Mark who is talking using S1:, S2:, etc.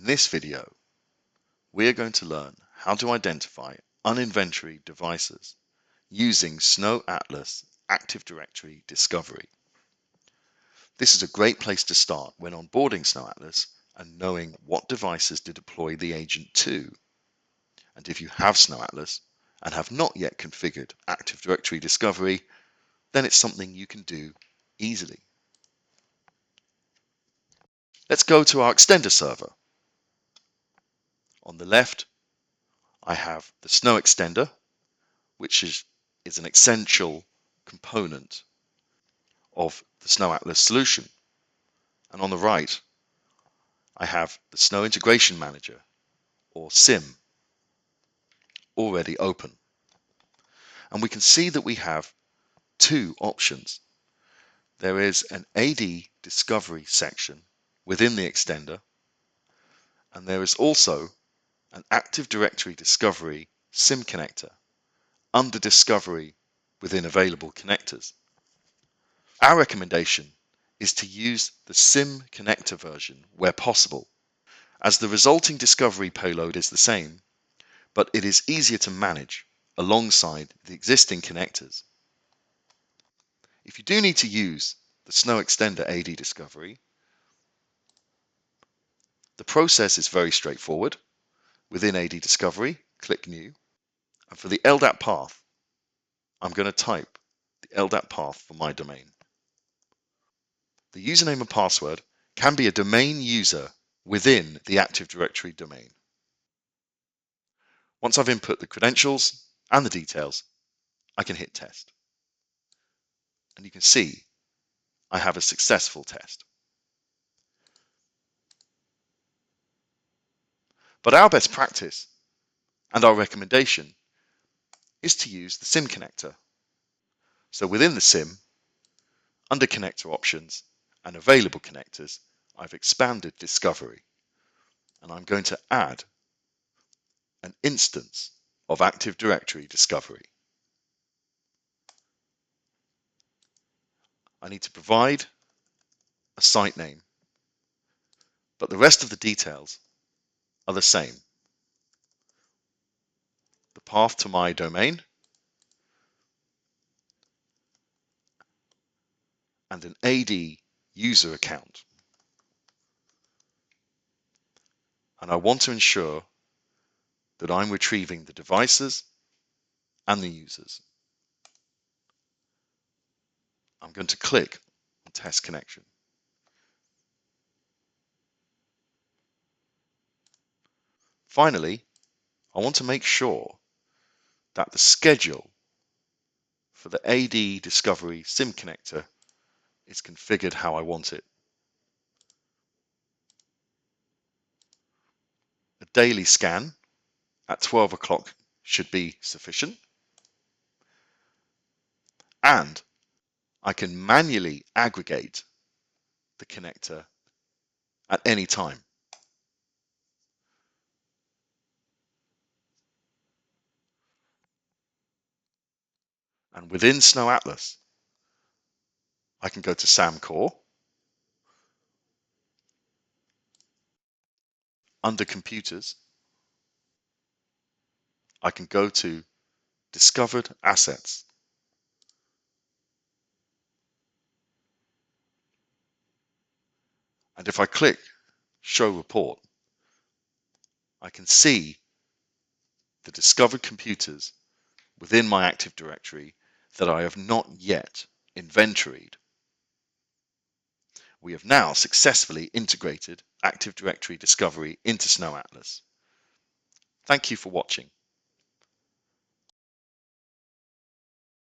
S1: In this video, we are going to learn how to identify uninventoried devices using Snow Atlas Active Directory Discovery. This is a great place to start when onboarding Snow Atlas and knowing what devices to deploy the agent to. And if you have Snow Atlas and have not yet configured Active Directory Discovery, then it's something you can do easily. Let's go to our extender server. On the left, I have the Snow extender, which is an essential component of the Snow Atlas solution. And on the right, I have the Snow Integration Manager, or SIM, already open. And we can see that we have two options. There is an AD Discovery section within the extender, and there is also an Active Directory Discovery SIM connector under Discovery within available connectors. Our recommendation is to use the SIM connector version where possible, as the resulting discovery payload is the same, but it is easier to manage alongside the existing connectors. If you do need to use the Snow Extender AD Discovery, the process is very straightforward. Within AD Discovery, click New, and for the LDAP path, I'm going to type the LDAP path for my domain. The username and password can be a domain user within the Active Directory domain. Once I've input the credentials and the details, I can hit test. And you can see I have a successful test. But our best practice and our recommendation is to use the SIM connector. So within the SIM, under connector options and available connectors, I've expanded discovery, and I'm going to add an instance of Active Directory Discovery. I need to provide a site name, but the rest of the details are the same. The path to my domain and an AD user account. And I want to ensure that I'm retrieving the devices and the users. I'm going to click on Test Connection. Finally, I want to make sure that the schedule for the AD Discovery SIM connector is configured how I want it. A daily scan at 12 o'clock should be sufficient. And I can manually aggregate the connector at any time. And within Snow Atlas, I can go to SAM Core. Under Computers, I can go to Discovered Assets. And if I click Show Report, I can see the discovered computers within my Active Directory that I have not yet inventoried. We have now successfully integrated Active Directory Discovery into Snow Atlas. Thank you for watching.